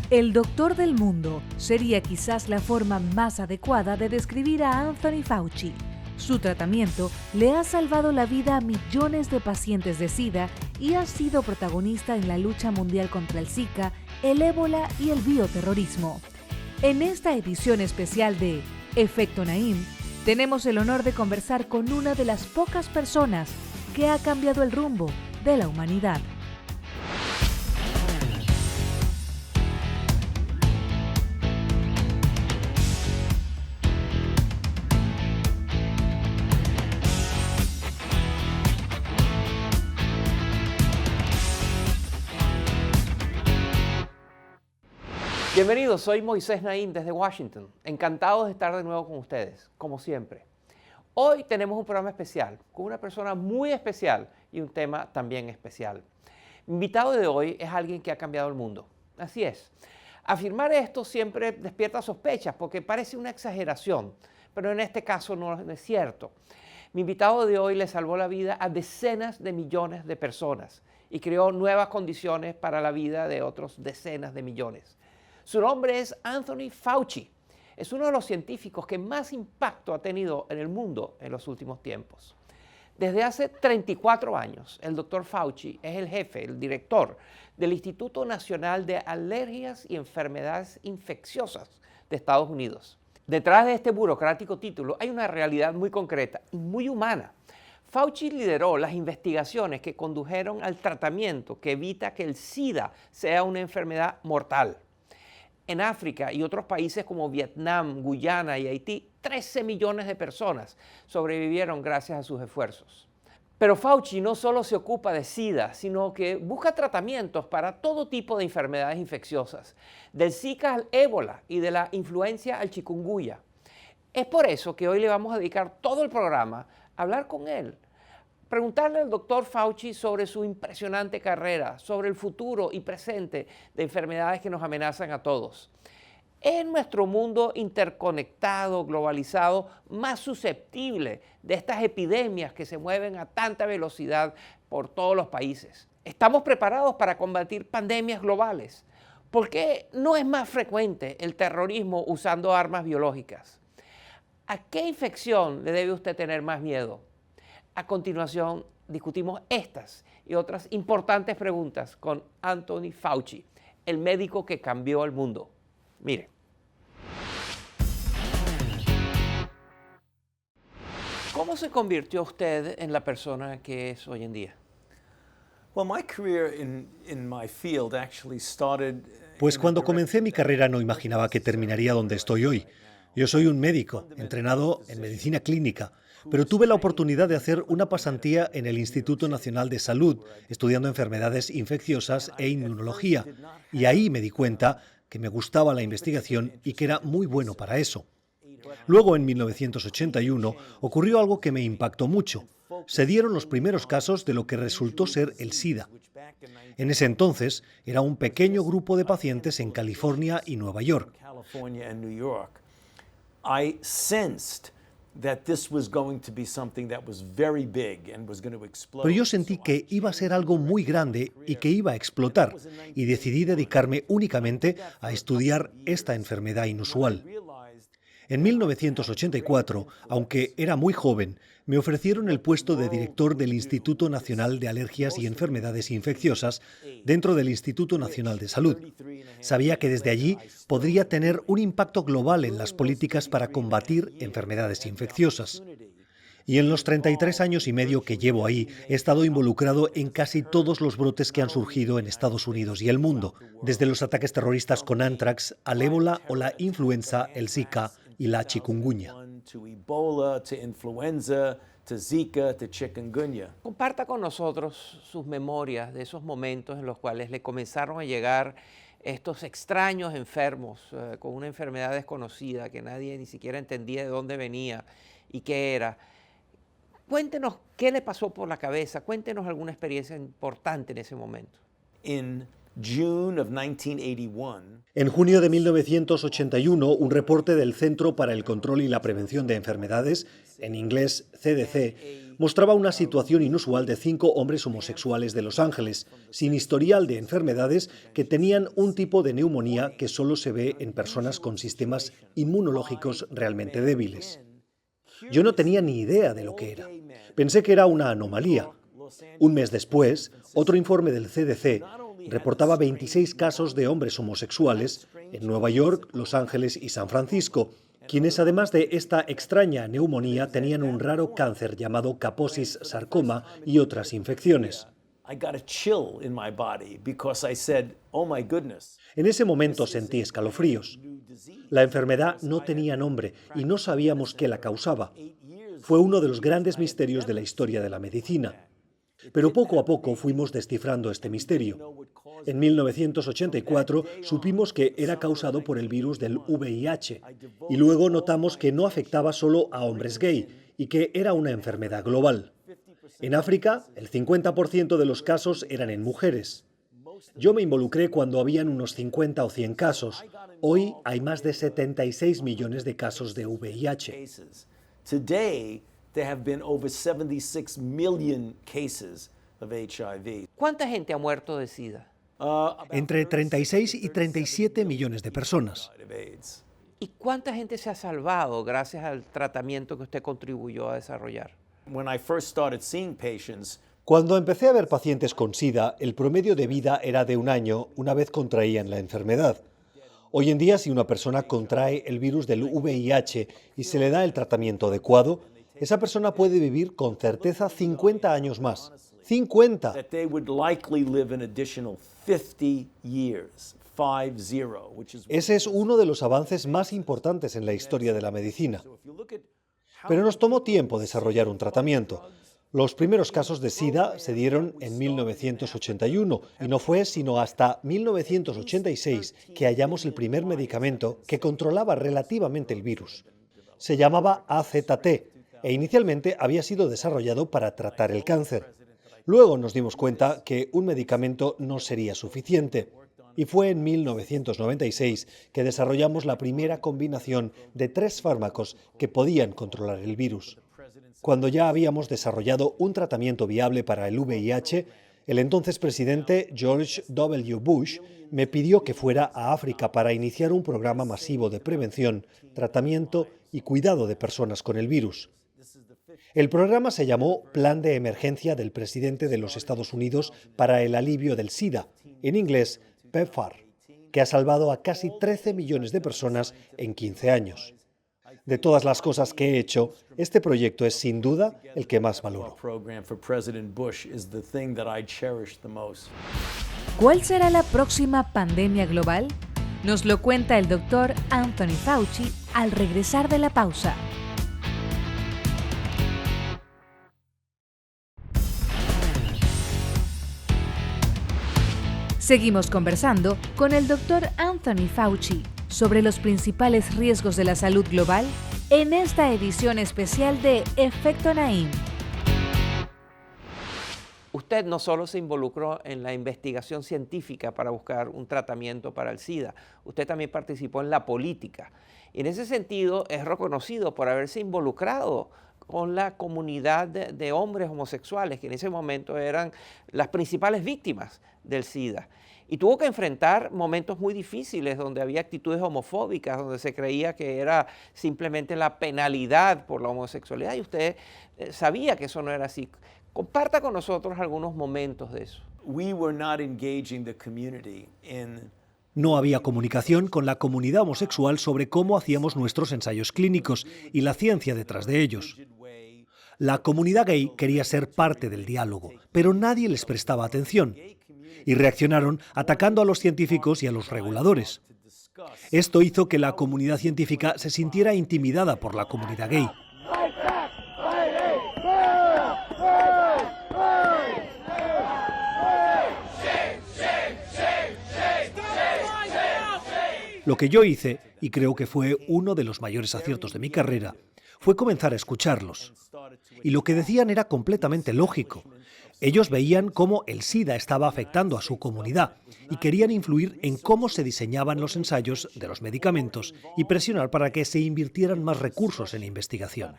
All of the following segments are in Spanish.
El doctor del mundo sería quizás la forma más adecuada de describir a Anthony Fauci. Su tratamiento le ha salvado la vida a millones de pacientes de SIDA y ha sido protagonista en la lucha mundial contra el Zika, el ébola y el bioterrorismo. En esta edición especial de Efecto Naim, tenemos el honor de conversar con una de las pocas personas que ha cambiado el rumbo de la humanidad. Bienvenidos, soy Moisés Naim desde Washington. Encantado de estar de nuevo con ustedes, como siempre. Hoy tenemos un programa especial, con una persona muy especial y un tema también especial. Mi invitado de hoy es alguien que ha cambiado el mundo. Así es. Afirmar esto siempre despierta sospechas porque parece una exageración, pero en este caso no es cierto. Mi invitado de hoy le salvó la vida a decenas de millones de personas y creó nuevas condiciones para la vida de otros decenas de millones. Su nombre es Anthony Fauci. Es uno de los científicos que más impacto ha tenido en el mundo en los últimos tiempos. Desde hace 34 años, el doctor Fauci es el jefe, el director del Instituto Nacional de Alergias y Enfermedades Infecciosas de Estados Unidos. Detrás de este burocrático título hay una realidad muy concreta y muy humana. Fauci lideró las investigaciones que condujeron al tratamiento que evita que el SIDA sea una enfermedad mortal. En África y otros países como Vietnam, Guyana y Haití, 13 millones de personas sobrevivieron gracias a sus esfuerzos. Pero Fauci no solo se ocupa de SIDA, sino que busca tratamientos para todo tipo de enfermedades infecciosas, del Zika al ébola y de la influenza al chikungunya. Es por eso que hoy le vamos a dedicar todo el programa a hablar con él, preguntarle al doctor Fauci sobre su impresionante carrera, sobre el futuro y presente de enfermedades que nos amenazan a todos. Es nuestro mundo interconectado, globalizado, más susceptible de estas epidemias que se mueven a tanta velocidad por todos los países. ¿Estamos preparados para combatir pandemias globales? ¿Por qué no es más frecuente el terrorismo usando armas biológicas? ¿A qué infección le debe usted tener más miedo? A continuación, discutimos estas y otras importantes preguntas con Anthony Fauci, el médico que cambió el mundo. Mire. ¿Cómo se convirtió usted en la persona que es hoy en día? Pues cuando comencé mi carrera no imaginaba que terminaría donde estoy hoy. Yo soy un médico, entrenado en medicina clínica, pero tuve la oportunidad de hacer una pasantía en el Instituto Nacional de Salud, estudiando enfermedades infecciosas e inmunología, y ahí me di cuenta que me gustaba la investigación y que era muy bueno para eso. Luego, en 1981, ocurrió algo que me impactó mucho. Se dieron los primeros casos de lo que resultó ser el SIDA. En ese entonces, era un pequeño grupo de pacientes en California y Nueva York. Pero yo sentí que iba a ser algo muy grande y que iba a explotar, y decidí dedicarme únicamente a estudiar esta enfermedad inusual. En 1984, aunque era muy joven, me ofrecieron el puesto de director del Instituto Nacional de Alergias y Enfermedades Infecciosas dentro del Instituto Nacional de Salud. Sabía que desde allí podría tener un impacto global en las políticas para combatir enfermedades infecciosas. Y en los 33 años y medio que llevo ahí, he estado involucrado en casi todos los brotes que han surgido en Estados Unidos y el mundo, desde los ataques terroristas con Anthrax al ébola o la influenza, el Zika y la chikungunya. Comparta con nosotros sus memorias de esos momentos en los cuales le comenzaron a llegar estos extraños enfermos con una enfermedad desconocida que nadie ni siquiera entendía de dónde venía y qué era. Cuéntenos qué le pasó por la cabeza, cuéntenos alguna experiencia importante en ese momento. In En junio de 1981, un reporte del Centro para el Control y la Prevención de Enfermedades, en inglés CDC, mostraba una situación inusual de 5 hombres homosexuales de Los Ángeles, sin historial de enfermedades, que tenían un tipo de neumonía que solo se ve en personas con sistemas inmunológicos realmente débiles. Yo no tenía ni idea de lo que era. Pensé que era una anomalía. Un mes después, otro informe del CDC reportaba 26 casos de hombres homosexuales en Nueva York, Los Ángeles y San Francisco, quienes además de esta extraña neumonía tenían un raro cáncer llamado Kaposis sarcoma y otras infecciones. En ese momento sentí escalofríos. La enfermedad no tenía nombre y no sabíamos qué la causaba. Fue uno de los grandes misterios de la historia de la medicina. Pero poco a poco fuimos descifrando este misterio. En 1984 supimos que era causado por el virus del VIH y luego notamos que no afectaba solo a hombres gay y que era una enfermedad global. En África, el 50% de los casos eran en mujeres. Yo me involucré cuando habían unos 50 o 100 casos. Hoy hay más de 76 millones de casos de VIH. There have been over 76 million cases of HIV. ¿Cuánta gente ha muerto de SIDA? Entre 36 y 37 millones de personas. ¿Y cuánta gente se ha salvado gracias al tratamiento que usted contribuyó a desarrollar? When I first started seeing patients, Cuando empecé a ver pacientes con SIDA, el promedio de vida era de 1 año una vez contraían la enfermedad. Hoy en día, si una persona contrae el virus del VIH y se le da el tratamiento adecuado, esa persona puede vivir con certeza 50 años más. ¡50! that they would likely live an additional 50 years, 50, which is Ese es uno de los avances más importantes en la historia de la medicina. Pero nos tomó tiempo desarrollar un tratamiento. Los primeros casos de SIDA se dieron en 1981 y no fue sino hasta 1986 que hallamos el primer medicamento que controlaba relativamente el virus. Se llamaba AZT e inicialmente había sido desarrollado para tratar el cáncer. Luego nos dimos cuenta que un medicamento no sería suficiente y fue en 1996 que desarrollamos la primera combinación de 3 fármacos que podían controlar el virus. Cuando ya habíamos desarrollado un tratamiento viable para el VIH, el entonces presidente George W. Bush me pidió que fuera a África para iniciar un programa masivo de prevención, tratamiento y cuidado de personas con el virus. El programa se llamó Plan de Emergencia del Presidente de los Estados Unidos para el Alivio del SIDA, en inglés PEPFAR, que ha salvado a casi 13 millones de personas en 15 años. De todas las cosas que he hecho, este proyecto es sin duda el que más valoro. ¿Cuál será la próxima pandemia global? Nos lo cuenta el doctor Anthony Fauci al regresar de la pausa. Seguimos conversando con el doctor Anthony Fauci sobre los principales riesgos de la salud global en esta edición especial de Efecto Naim. Usted no solo se involucró en la investigación científica para buscar un tratamiento para el SIDA, usted también participó en la política. Y en ese sentido es reconocido por haberse involucrado con la comunidad de hombres homosexuales, que en ese momento eran las principales víctimas del SIDA. Y tuvo que enfrentar momentos muy difíciles donde había actitudes homofóbicas, donde se creía que era simplemente la penalidad por la homosexualidad, y usted sabía que eso no era así. Comparta con nosotros algunos momentos de eso. No había comunicación con la comunidad homosexual sobre cómo hacíamos nuestros ensayos clínicos y la ciencia detrás de ellos. La comunidad gay quería ser parte del diálogo, pero nadie les prestaba atención. Y reaccionaron atacando a los científicos y a los reguladores. Esto hizo que la comunidad científica se sintiera intimidada por la comunidad gay. Lo que yo hice, y creo que fue uno de los mayores aciertos de mi carrera, fue comenzar a escucharlos. Y lo que decían era completamente lógico. Ellos veían cómo el SIDA estaba afectando a su comunidad y querían influir en cómo se diseñaban los ensayos de los medicamentos y presionar para que se invirtieran más recursos en investigación.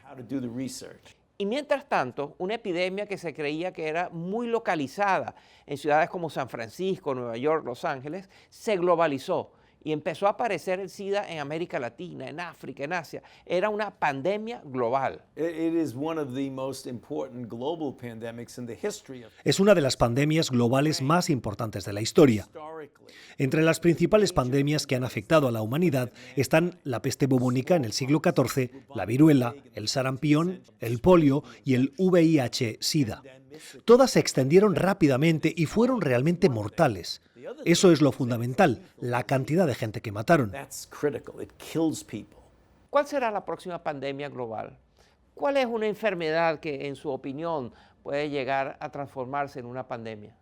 Y mientras tanto, una epidemia que se creía que era muy localizada en ciudades como San Francisco, Nueva York, Los Ángeles, se globalizó y empezó a aparecer el SIDA en América Latina, en África, en Asia. Era una pandemia global. Es una de las pandemias globales más importantes de la historia. Entre las principales pandemias que han afectado a la humanidad están la peste bubónica en el siglo XIV, la viruela, el sarampión, el polio y el VIH-Sida. Todas se extendieron rápidamente y fueron realmente mortales. Eso es lo fundamental, la cantidad de gente que mataron. ¿Cuál será la próxima pandemia global? ¿Cuál es una enfermedad que, en su opinión, puede llegar a transformarse en una pandemia?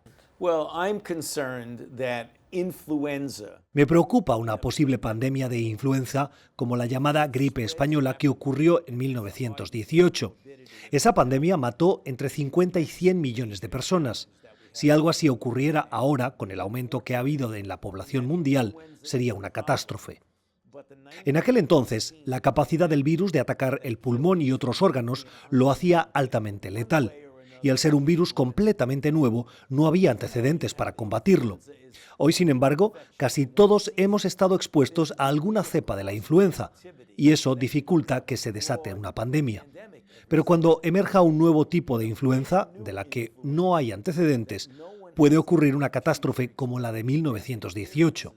Me preocupa una posible pandemia de influenza como la llamada gripe española que ocurrió en 1918. Esa pandemia mató entre 50 y 100 millones de personas. Si algo así ocurriera ahora, con el aumento que ha habido en la población mundial, sería una catástrofe. En aquel entonces, la capacidad del virus de atacar el pulmón y otros órganos lo hacía altamente letal. Y al ser un virus completamente nuevo, no había antecedentes para combatirlo. Hoy, sin embargo, casi todos hemos estado expuestos a alguna cepa de la influenza, y eso dificulta que se desate una pandemia. Pero cuando emerja un nuevo tipo de influenza, de la que no hay antecedentes, puede ocurrir una catástrofe como la de 1918.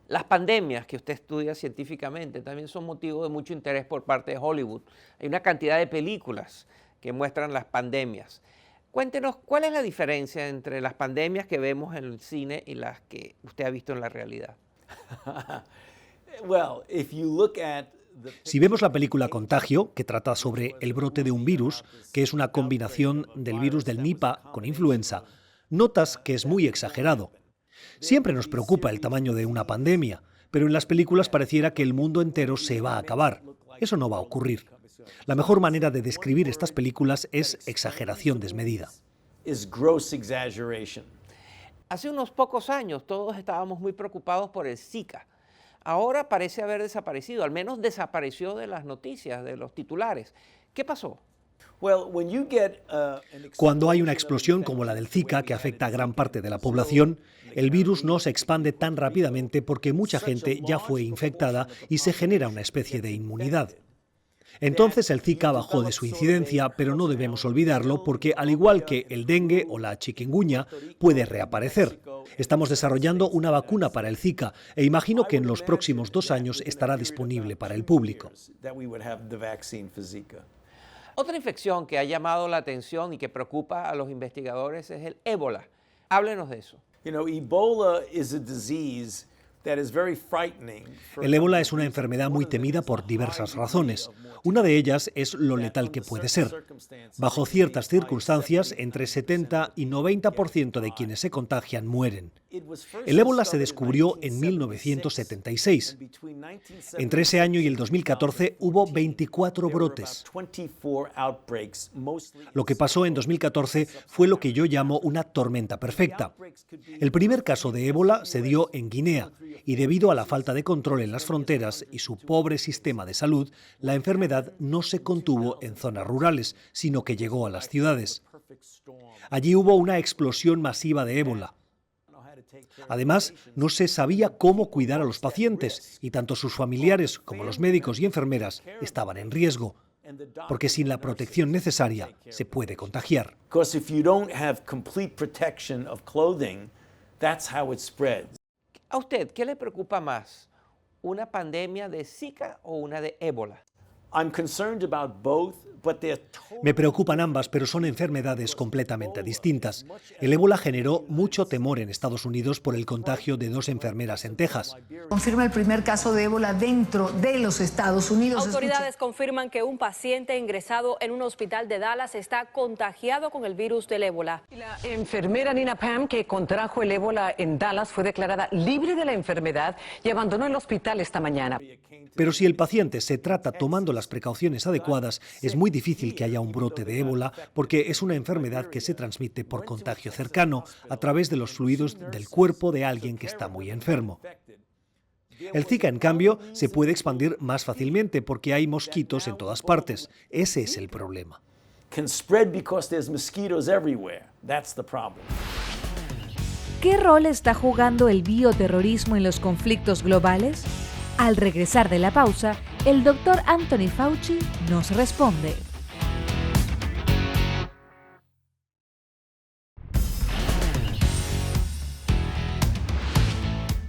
Las pandemias que usted estudia científicamente también son motivo de mucho interés por parte de Hollywood. Hay una cantidad de películas que muestran las pandemias. Cuéntenos, ¿cuál es la diferencia entre las pandemias que vemos en el cine y las que usted ha visto en la realidad? Si vemos la película Contagio, que trata sobre el brote de un virus, que es una combinación del virus del Nipah con influenza, notas que es muy exagerado. Siempre nos preocupa el tamaño de una pandemia, pero en las películas pareciera que el mundo entero se va a acabar. Eso no va a ocurrir. La mejor manera de describir estas películas es exageración desmedida. Hace unos pocos años todos estábamos muy preocupados por el Zika. Ahora parece haber desaparecido, al menos desapareció de las noticias, de los titulares. ¿Qué pasó? Cuando hay una explosión como la del Zika, que afecta a gran parte de la población, el virus no se expande tan rápidamente porque mucha gente ya fue infectada y se genera una especie de inmunidad. Entonces el Zika bajó de su incidencia, pero no debemos olvidarlo porque, al igual que el dengue o la chikungunya, puede reaparecer. Estamos desarrollando una vacuna para el Zika e imagino que en los próximos 2 años estará disponible para el público. Otra infección que ha llamado la atención y que preocupa a los investigadores es el ébola. Háblenos de eso. El ébola es una enfermedad muy temida por diversas razones. Una de ellas es lo letal que puede ser. Bajo ciertas circunstancias, entre 70 y 90% de quienes se contagian mueren. El ébola se descubrió en 1976. Entre ese año y el 2014 hubo 24 brotes. Lo que pasó en 2014 fue lo que yo llamo una tormenta perfecta. El primer caso de ébola se dio en Guinea y debido a la falta de control en las fronteras y su pobre sistema de salud, la enfermedad no se contuvo en zonas rurales, sino que llegó a las ciudades. Allí hubo una explosión masiva de ébola. Además, no se sabía cómo cuidar a los pacientes y tanto sus familiares como los médicos y enfermeras estaban en riesgo, porque sin la protección necesaria se puede contagiar. ¿A usted qué le preocupa más? ¿Una pandemia de Zika o una de ébola? Me preocupan ambas, pero son enfermedades completamente distintas. El ébola generó mucho temor en Estados Unidos por el contagio de 2 enfermeras en Texas. Confirma el primer caso de ébola dentro de los Estados Unidos. Autoridades confirman que un paciente ingresado en un hospital de Dallas está contagiado con el virus del ébola. La enfermera Nina Pham, que contrajo el ébola en Dallas, fue declarada libre de la enfermedad y abandonó el hospital esta mañana. Pero si el paciente se trata tomando las las precauciones adecuadas, es muy difícil que haya un brote de ébola porque es una enfermedad que se transmite por contagio cercano a través de los fluidos del cuerpo de alguien que está muy enfermo. El Zika, en cambio, se puede expandir más fácilmente porque hay mosquitos en todas partes. Ese es el problema. Can spread because there's mosquitoes everywhere. That's the problem. ¿Qué rol está jugando el bioterrorismo en los conflictos globales? Al regresar de la pausa, el doctor Anthony Fauci nos responde.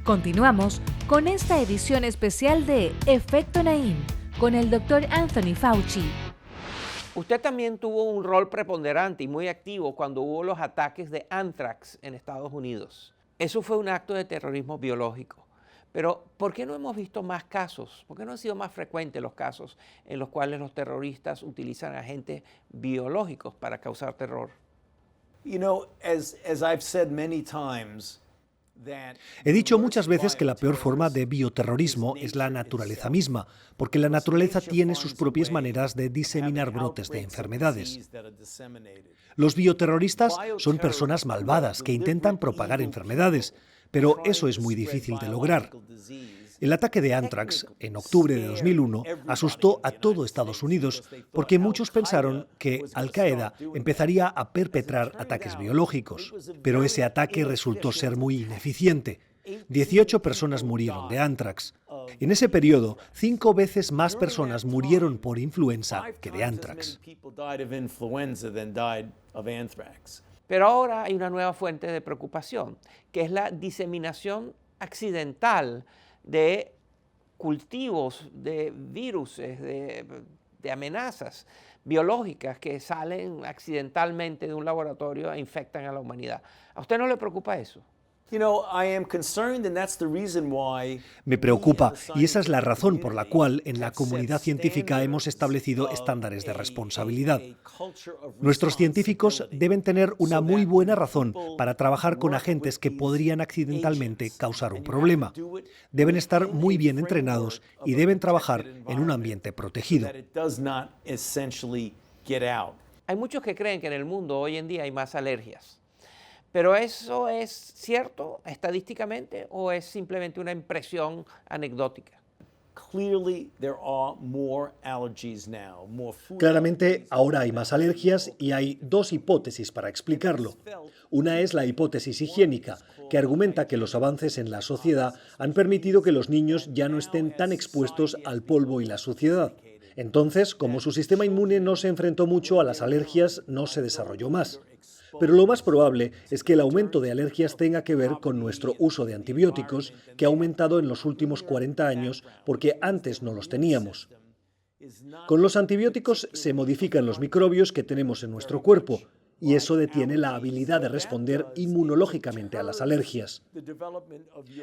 Continuamos con esta edición especial de Efecto Naim con el doctor Anthony Fauci. Usted también tuvo un rol preponderante y muy activo cuando hubo los ataques de Anthrax en Estados Unidos. Eso fue un acto de terrorismo biológico. Pero, ¿por qué no hemos visto más casos? ¿Por qué no han sido más frecuentes los casos en los cuales los terroristas utilizan agentes biológicos para causar terror? You know, as I've said many times, He dicho muchas veces que la peor forma de bioterrorismo es la naturaleza misma, porque la naturaleza tiene sus propias maneras de diseminar brotes de enfermedades. Los bioterroristas son personas malvadas que intentan propagar enfermedades, pero eso es muy difícil de lograr. El ataque de Anthrax, en octubre de 2001, asustó a todo Estados Unidos porque muchos pensaron que Al-Qaeda empezaría a perpetrar ataques biológicos. Pero ese ataque resultó ser muy ineficiente. 18 personas murieron de Anthrax. En ese periodo, 5 veces más personas murieron por influenza que de Anthrax. Pero ahora hay una nueva fuente de preocupación, que es la diseminación accidental de cultivos, de virus, de amenazas biológicas que salen accidentalmente de un laboratorio e infectan a la humanidad. ¿A usted no le preocupa eso? Me preocupa, y esa es la razón por la cual en la comunidad científica hemos establecido estándares de responsabilidad. Nuestros científicos deben tener una muy buena razón para trabajar con agentes que podrían accidentalmente causar un problema. Deben estar muy bien entrenados y deben trabajar en un ambiente protegido. Hay muchos que creen que en el mundo hoy en día hay más alergias. ¿Pero eso es cierto estadísticamente o es simplemente una impresión anecdótica? Claramente, ahora hay más alergias y hay dos hipótesis para explicarlo. Una es la hipótesis higiénica, que argumenta que los avances en la sociedad han permitido que los niños ya no estén tan expuestos al polvo y la suciedad. Entonces, como su sistema inmune no se enfrentó mucho a las alergias, no se desarrolló más. Pero lo más probable es que el aumento de alergias tenga que ver con nuestro uso de antibióticos, que ha aumentado en los últimos 40 años porque antes no los teníamos. Con los antibióticos se modifican los microbios que tenemos en nuestro cuerpo y eso detiene la habilidad de responder inmunológicamente a las alergias.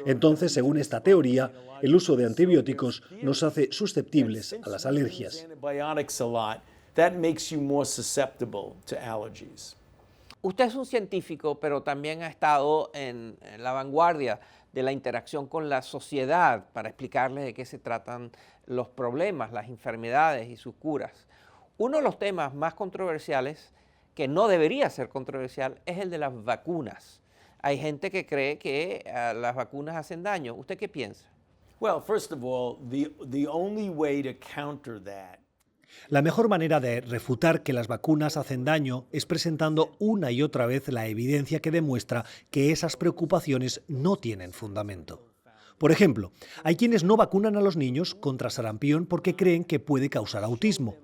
Entonces, según esta teoría, el uso de antibióticos nos hace susceptibles a las alergias. Usted es un científico, pero también ha estado en la vanguardia de la interacción con la sociedad para explicarles de qué se tratan los problemas, las enfermedades y sus curas. Uno de los temas más controversiales, que no debería ser controversial, es el de las vacunas. Hay gente que cree que las vacunas hacen daño. ¿Usted qué piensa? Well, first of all, the only way to counter that. La mejor manera de refutar que las vacunas hacen daño es presentando una y otra vez la evidencia que demuestra que esas preocupaciones no tienen fundamento. Por ejemplo, hay quienes no vacunan a los niños contra sarampión porque creen que puede causar autismo.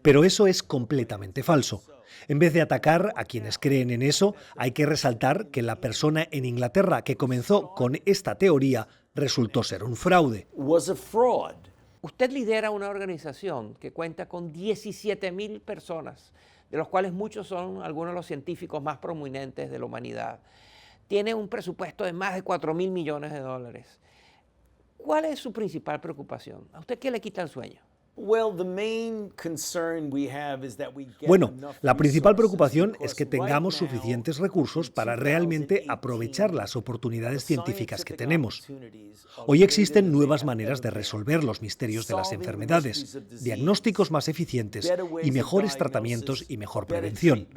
Pero eso es completamente falso. En vez de atacar a quienes creen en eso, hay que resaltar que la persona en Inglaterra que comenzó con esta teoría resultó ser un fraude. Usted lidera una organización que cuenta con 17,000 personas, de los cuales muchos son algunos de los científicos más prominentes de la humanidad. Tiene un presupuesto de más de 4,000 millones de dólares. ¿Cuál es su principal preocupación? ¿A usted qué le quita el sueño? Bueno, la principal preocupación es que tengamos suficientes recursos para realmente aprovechar las oportunidades científicas que tenemos. Hoy existen nuevas maneras de resolver los misterios de las enfermedades, diagnósticos más eficientes y mejores tratamientos y mejor prevención.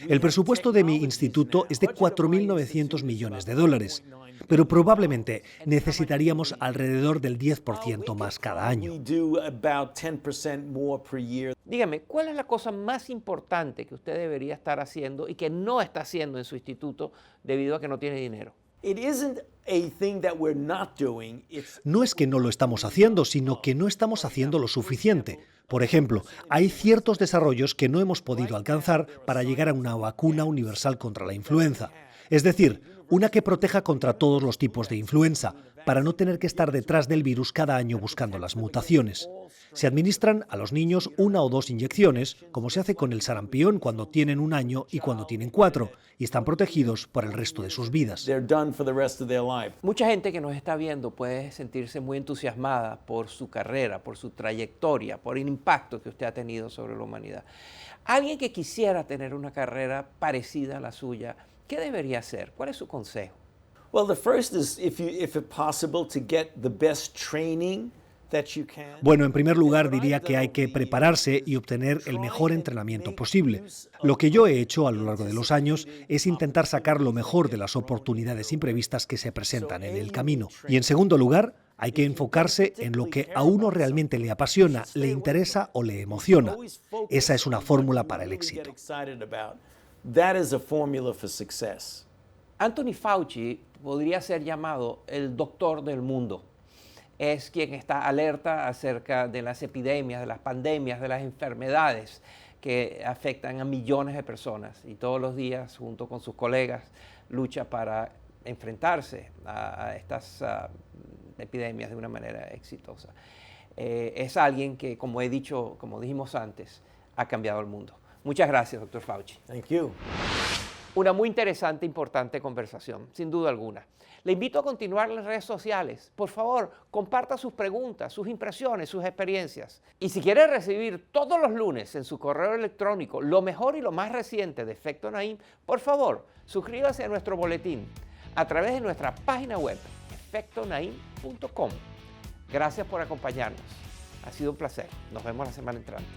El presupuesto de mi instituto es de 4.900 millones de dólares, pero probablemente necesitaríamos alrededor del 10% más cada año. Dígame, ¿cuál es la cosa más importante que usted debería estar haciendo y que no está haciendo en su instituto debido a que no tiene dinero? No es que no lo estamos haciendo, sino que no estamos haciendo lo suficiente. Por ejemplo, hay ciertos desarrollos que no hemos podido alcanzar para llegar a una vacuna universal contra la influenza. Es decir, una que proteja contra todos los tipos de influenza, para no tener que estar detrás del virus cada año buscando las mutaciones. Se administran a los niños 1 o 2 inyecciones, como se hace con el sarampión cuando tienen 1 año y cuando tienen 4, y están protegidos por el resto de sus vidas. Mucha gente que nos está viendo puede sentirse muy entusiasmada por su carrera, por su trayectoria, por el impacto que usted ha tenido sobre la humanidad. Alguien que quisiera tener una carrera parecida a la suya, ¿qué debería hacer? ¿Cuál es su consejo? Bueno, en primer lugar diría que hay que prepararse y obtener el mejor entrenamiento posible. Lo que yo he hecho a lo largo de los años es intentar sacar lo mejor de las oportunidades imprevistas que se presentan en el camino. Y en segundo lugar, hay que enfocarse en lo que a uno realmente le apasiona, le interesa o le emociona. Esa es una fórmula para el éxito. Anthony Fauci podría ser llamado el doctor del mundo. Es quien está alerta acerca de las epidemias, de las pandemias, de las enfermedades que afectan a millones de personas y todos los días, junto con sus colegas, lucha para enfrentarse a estas epidemias de una manera exitosa. Es alguien que, como he dicho, como dijimos antes, ha cambiado el mundo. Muchas gracias, doctor Fauci. Thank you. Una muy interesante e importante conversación, sin duda alguna. Le invito a continuar en las redes sociales. Por favor, comparta sus preguntas, sus impresiones, sus experiencias. Y si quiere recibir todos los lunes en su correo electrónico lo mejor y lo más reciente de Efecto Naim, por favor, suscríbase a nuestro boletín a través de nuestra página web, efectonaim.com. Gracias por acompañarnos. Ha sido un placer. Nos vemos la semana entrante.